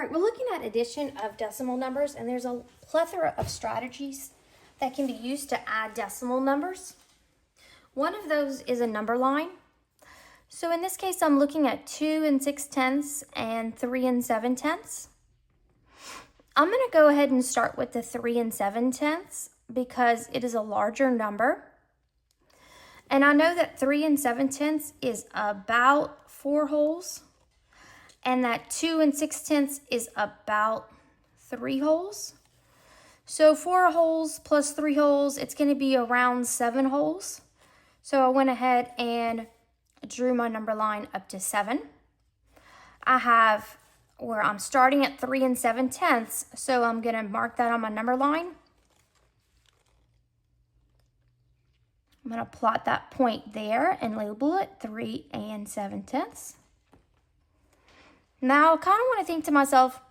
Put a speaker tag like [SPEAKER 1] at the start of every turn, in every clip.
[SPEAKER 1] right, we're looking at addition of decimal numbers, and there's a plethora of strategies that can be used to add decimal numbers. One of those is a number line. So in this case, I'm looking at 2 6/10 and 3 7/10. I'm going to go ahead and start with the 3 7/10 because it is a larger number. And I know that 3 7/10 is about 4 wholes, and that 2 6/10 is about 3 wholes. So 4 wholes plus 3 wholes, it's going to be around 7 wholes. So I went ahead and drew my number line up to 7. I have where I'm starting at 3 7/10, so I'm going to mark that on my number line. I'm going to plot that point there and label it 3 7/10. Now I kind of want to think to myself,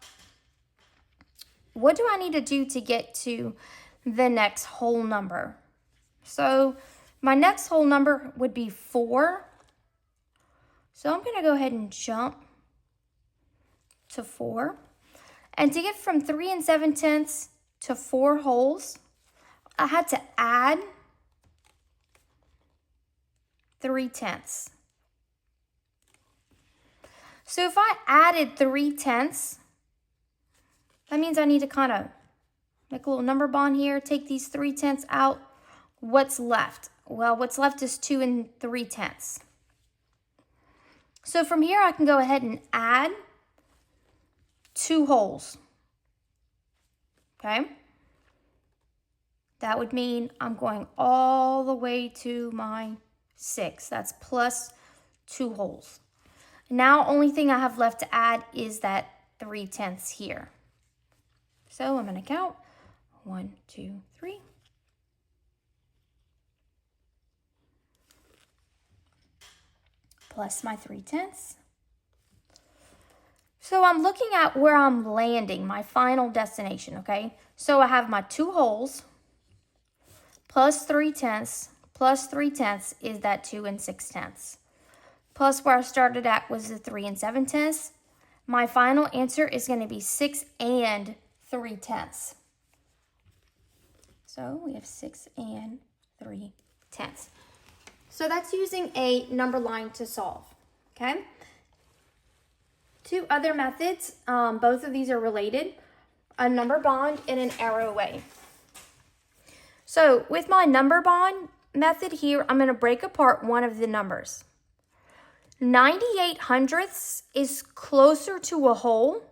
[SPEAKER 1] what do I need to do to get to the next whole number? So my next whole number would be 4. So I'm going to go ahead and jump to 4. And to get from 3 7/10 to 4 wholes, I had to add 3/10. So if I added 3/10, that means I need to kind of make a little number bond here, take these 3/10 out. What's left? Well, what's left is 2 3/10. So from here, I can go ahead and add 2 wholes. Okay? That would mean I'm going all the way to my 6. That's plus 2 wholes. Now, only thing I have left to add is that 3/10 here. So I'm going to count 1, 2, 3. Plus my 3/10. So I'm looking at where I'm landing, my final destination, okay? So I have my 2 wholes plus 3/10 plus 3/10 is that 2 6/10. Plus where I started at was the 3 7/10. My final answer is going to be 6 3/10. So we have 6 3/10. So that's using a number line to solve, okay? 2 other methods, both of these are related, a number bond and an arrow away. So with my number bond method here, I'm going to break apart one of the numbers. 98 hundredths is closer to a whole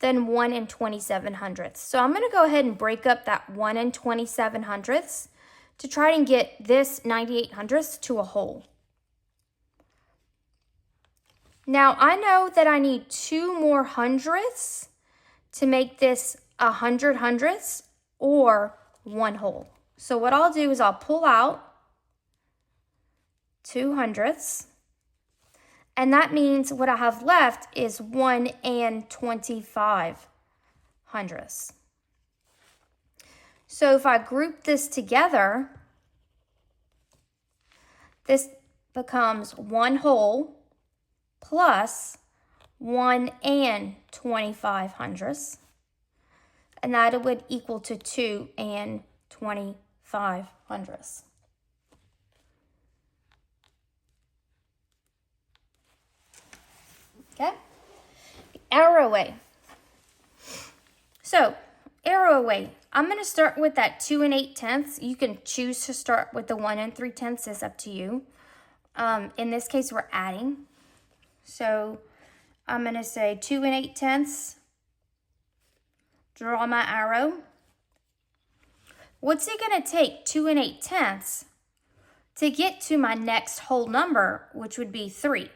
[SPEAKER 1] than 1 27 hundredths. So I'm going to go ahead and break up that 1 27 hundredths to try and get this 98 hundredths to a whole. Now I know that I need 2 more hundredths to make this 100 hundredths or 1 whole. So what I'll do is I'll pull out 2 hundredths. And that means what I have left is 1 25 hundredths. So if I group this together, this becomes 1 whole plus 1 25 hundredths. And that would equal to 2 25 hundredths. Okay, arrow away. So, arrow away. I'm going to start with that 2 8/10. You can choose to start with the 1 3/10. It's up to you. In this case, we're adding. So, I'm going to say 2 8/10. Draw my arrow. What's it going to take, 2 8/10, to get to my next whole number, which would be 3?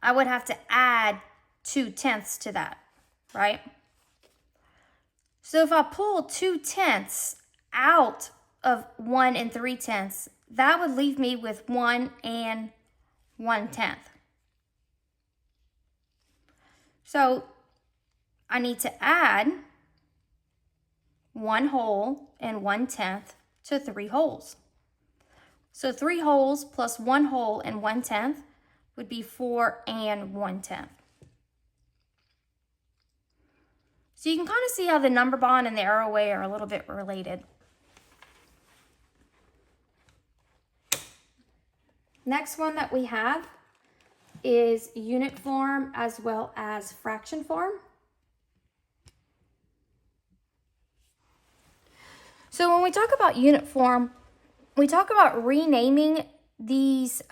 [SPEAKER 1] I would have to add 2/10 to that, right? So if I pull 2/10 out of 1 3/10, that would leave me with 1 1/10. So I need to add 1 whole and 1/10 to 3 wholes. So 3 wholes plus 1 whole and 1/10 would be 4 1/10. So you can kind of see how the number bond and the arrow way are a little bit related. Next one that we have is unit form as well as fraction form. So when we talk about unit form, we talk about renaming these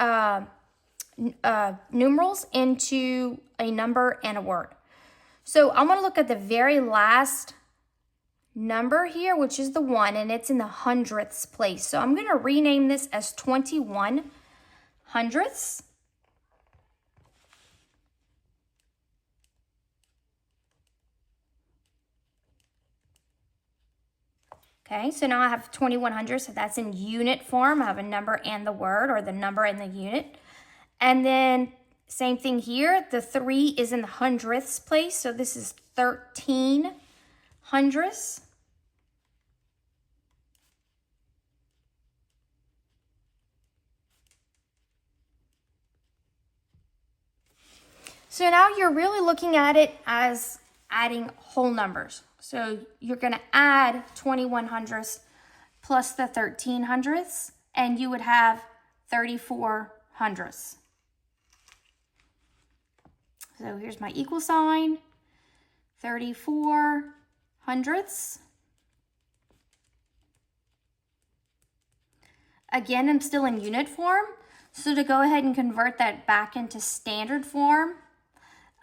[SPEAKER 1] numerals into a number and a word. So I'm going to look at the very last number here, which is the 1, and it's in the hundredths place. So I'm going to rename this as 21 hundredths. Okay, so now I have 21 hundredths, so that's in unit form. I have a number and the word, or the number and the unit. And then same thing here, the 3 is in the hundredths place, so this is 13 hundredths. So now you're really looking at it as adding whole numbers. So you're going to add 21 hundredths plus the 13 hundredths, and you would have 34 hundredths. So here's my equal sign, 34 hundredths. Again, I'm still in unit form. So to go ahead and convert that back into standard form,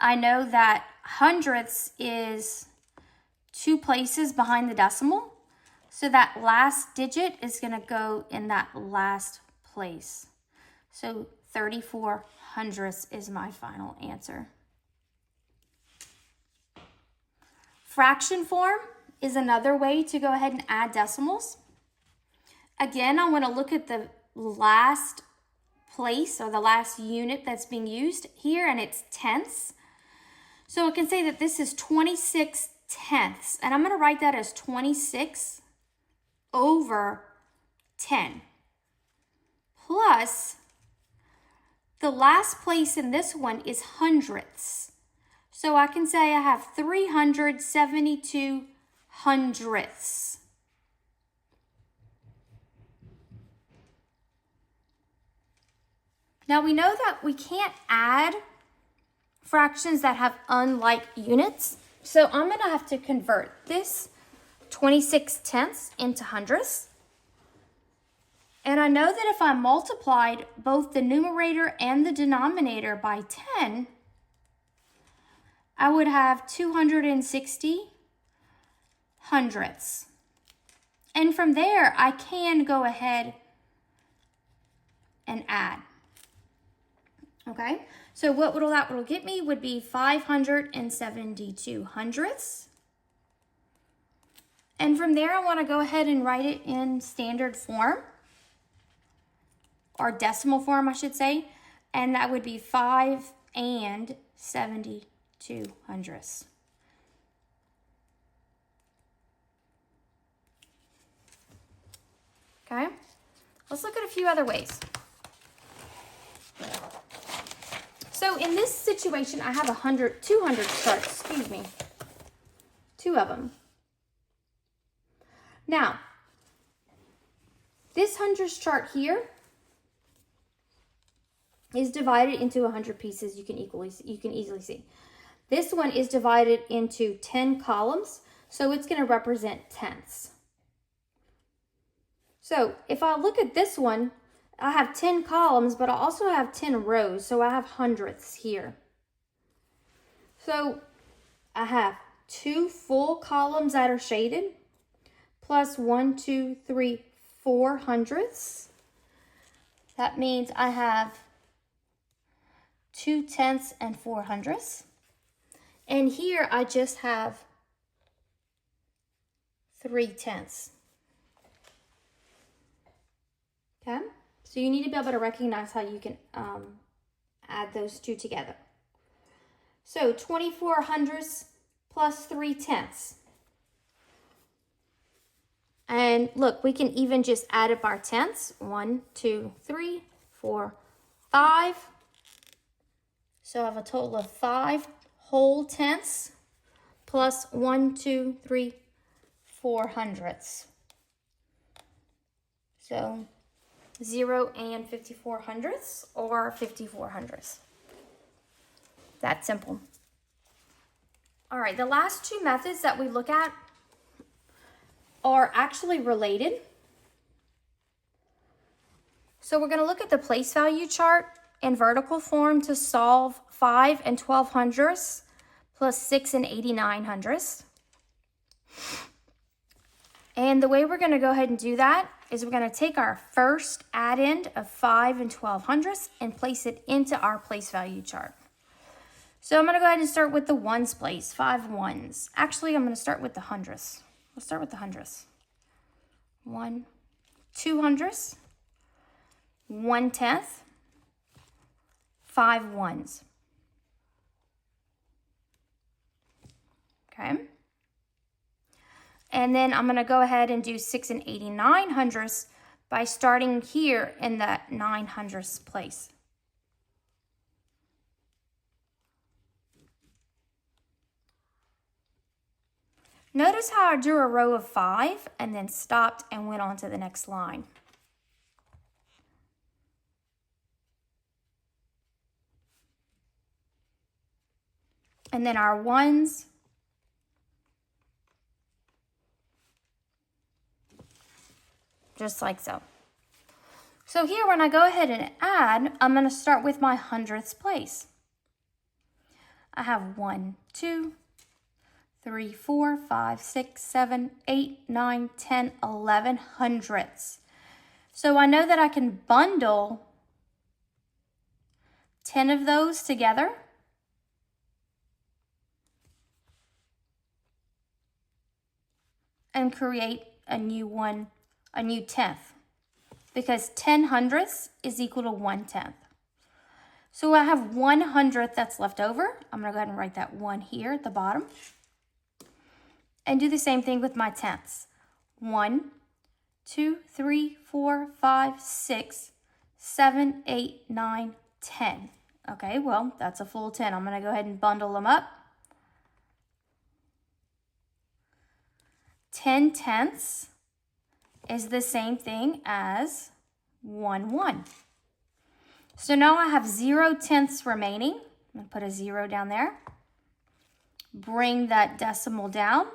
[SPEAKER 1] I know that hundredths is 2 places behind the decimal. So that last digit is going to go in that last place. So 34 hundredths is my final answer. Fraction form is another way to go ahead and add decimals. Again, I want to look at the last place or the last unit that's being used here, and it's tenths. So I can say that this is 26 tenths, and I'm going to write that as 26 over 10 plus the last place in this one is hundredths. So I can say I have 372 hundredths. Now we know that we can't add fractions that have unlike units. So I'm going to have to convert this 26 tenths into hundredths. And I know that if I multiplied both the numerator and the denominator by 10, I would have 260 hundredths. And from there, I can go ahead and add. Okay, so what that will get me would be 572 hundredths. And from there, I want to go ahead and write it in standard form, or decimal form, I should say. And that would be 5 and 72 hundredths. Okay, let's look at a few other ways. So in this situation, I have 200 charts, excuse me, 2 of them. Now, this hundredths chart here is divided into 100 pieces. You can easily see. This one is divided into 10 columns, so it's going to represent tenths. So if I look at this one, I have 10 columns, but I also have 10 rows, so I have hundredths here. So I have 2 full columns that are shaded, plus 1, 2, 3, 4 hundredths. That means I have 2 tenths and 4 hundredths. And here I just have 3 tenths. Okay? So you need to be able to recognize how you can add those 2 together. So 24 hundredths plus 3 tenths. And look, we can even just add up our tenths. 1, 2, 3, 4, 5. So I have a total of 5 whole tenths plus 1, 2, 3, 4 hundredths. So 0 and 54 hundredths, or 54 hundredths. That's simple. All right, the last two methods that we look at are actually related. So we're going to look at the place value chart in vertical form to solve 5 and 12 hundredths plus 6 and 89 hundredths. And the way we're going to go ahead and do that is we're going to take our first addend of 5 and 12 hundredths and place it into our place value chart. So I'm going to go ahead and start with the ones place, 5 ones. Actually, I'm going to start with the hundredths. Let's start with the hundredths. 1, 2 hundredths, 1/10, 5 ones. Okay. And then I'm going to go ahead and do 6 and 89 hundredths by starting here in the 9 hundredths place. Notice how I drew a row of 5 and then stopped and went on to the next line. And then our ones, just like so. So here, when I go ahead and add, I'm going to start with my hundredths place. I have 1, 2, 3, 4, 5, 6, 7, 8, 9, 10, 11 hundredths. So I know that I can bundle 10 of those together. And create a new one, a new 10th. Because 10 hundredths is equal to 1/10. So I have 1 hundredth that's left over. I'm going to go ahead and write that 1 here at the bottom. And do the same thing with my tenths. 1, 2, 3, 4, 5, 6, 7, 8, 9, 10. Okay, well, that's a full 10. I'm going to go ahead and bundle them up. 10 tenths is the same thing as 1/1. So now I have 0 tenths remaining. I'm going to put a 0 down there. Bring that decimal down.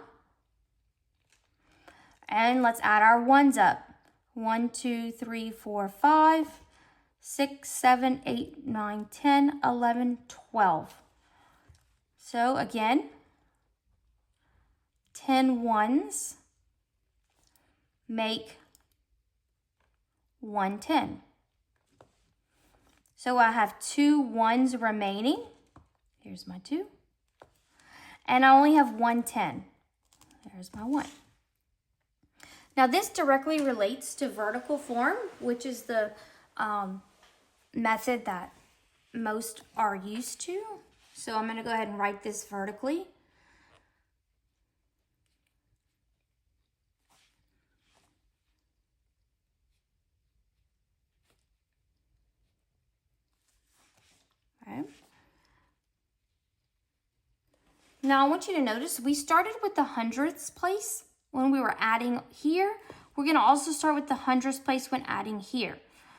[SPEAKER 1] And let's add our ones up. 1, 2, 3, 4, 5, 6, 7, 8, 9, 10, 11, 12. So again, 10 ones make 1/10. So I have 2 ones remaining. Here's my 2. And I only have 1/10. There's my 1. Now this directly relates to vertical form, which is the method that most are used to. So I'm going to go ahead and write this vertically. Okay. Now I want you to notice we started with the hundredths place when we were adding here. We're going to also start with the hundredths place when adding here.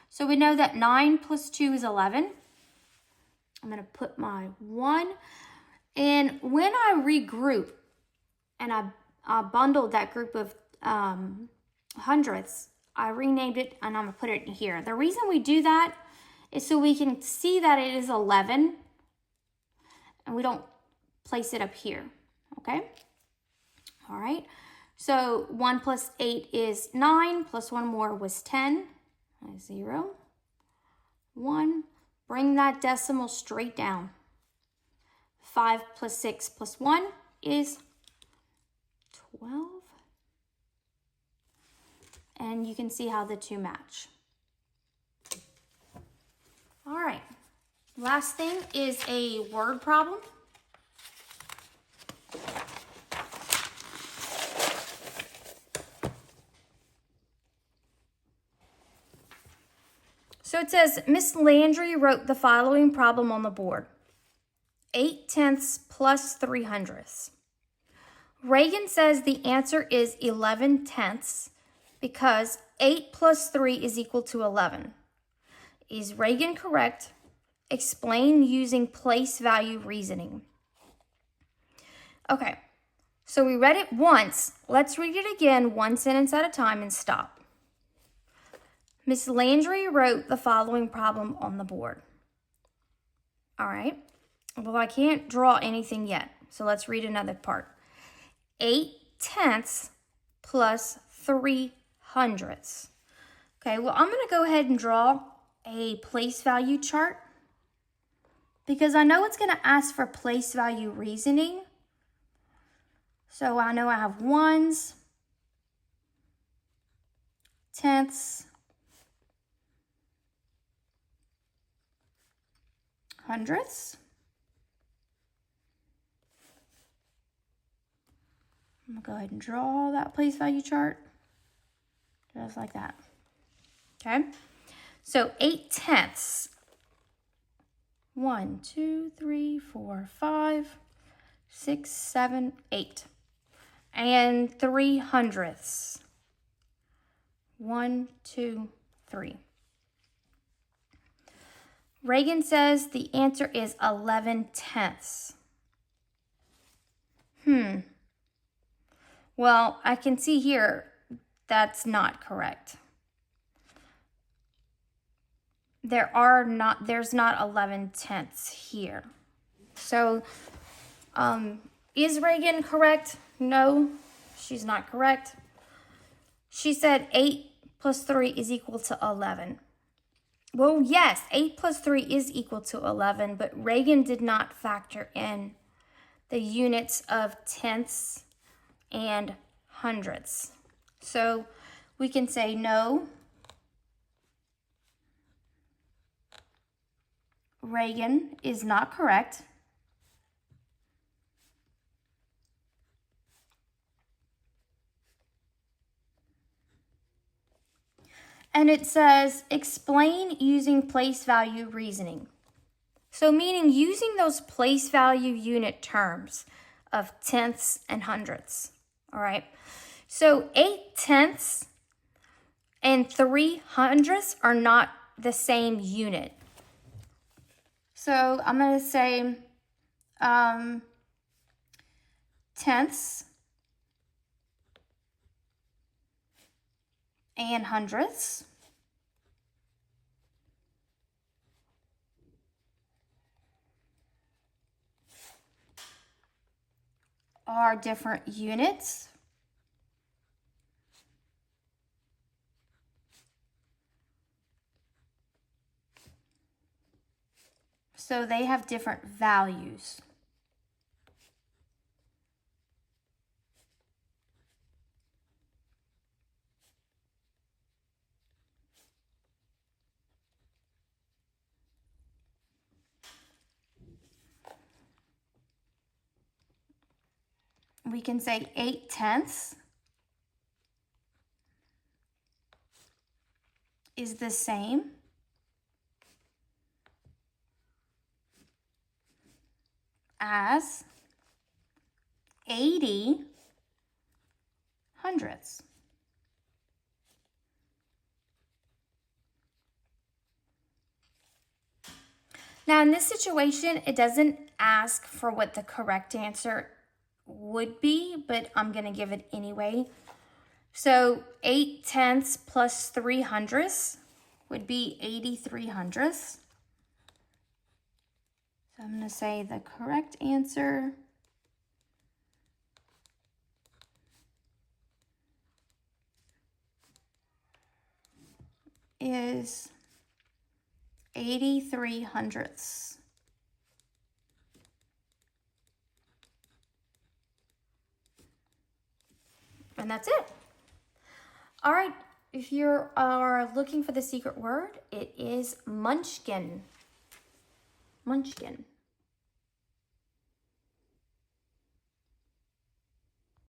[SPEAKER 1] So we know that 9 plus 2 is 11. I'm going to put my 1. And when I regroup and I bundled that group of hundredths, I renamed it and I'm going to put it in here. The reason we do that is so we can see that it is 11 and we don't place it up here, okay? All right, so 1 plus 8 is 9, plus 1 more was 10, 0, 1. Bring that decimal straight down. 5 plus 6 plus 1 is 12. And you can see how the two match. All right, last thing is a word problem. So it says, Miss Landry wrote the following problem on the board. 8 tenths plus 3 hundredths. Reagan says the answer is 11 tenths because 8 plus 3 is equal to 11. Is Reagan correct? Explain using place value reasoning. Okay, so we read it once. Let's read it again, one sentence at a time, and stop. Miss Landry wrote the following problem on the board. All right, well, I can't draw anything yet, so let's read another part. 8 tenths plus 3 hundredths. Okay, well, I'm going to go ahead and draw a place value chart because I know it's going to ask for place value reasoning. So I know I have ones, tenths, hundredths. I'm going to go ahead and draw that place value chart just like that. Okay, so 8 tenths. 1, 2, 3, 4, 5, 6, 7, 8. And 3 hundredths. 1, 2, 3. Reagan says the answer is 11 tenths. Well, I can see here that's not correct. There's not 11 tenths here. So, is Reagan correct? No, she's not correct. She said 8 plus 3 is equal to 11. Well, yes, 8 plus 3 is equal to 11, but Reagan did not factor in the units of tenths and hundredths. So we can say no, Reagan is not correct. And it says, explain using place value reasoning. So meaning using those place value unit terms of tenths and hundredths, all right? So 8 tenths and 3 hundredths are not the same unit. So I'm going to say tenths and hundredths are different units. So they have different values. We can say 8 tenths is the same as 80 hundredths. Now in this situation, it doesn't ask for what the correct answer would be, but I'm going to give it anyway. So 8 tenths plus 3 hundredths would be 83 hundredths. So I'm going to say the correct answer is 83 hundredths. And that's it. All right, if you are looking for the secret word, it is munchkin. Munchkin.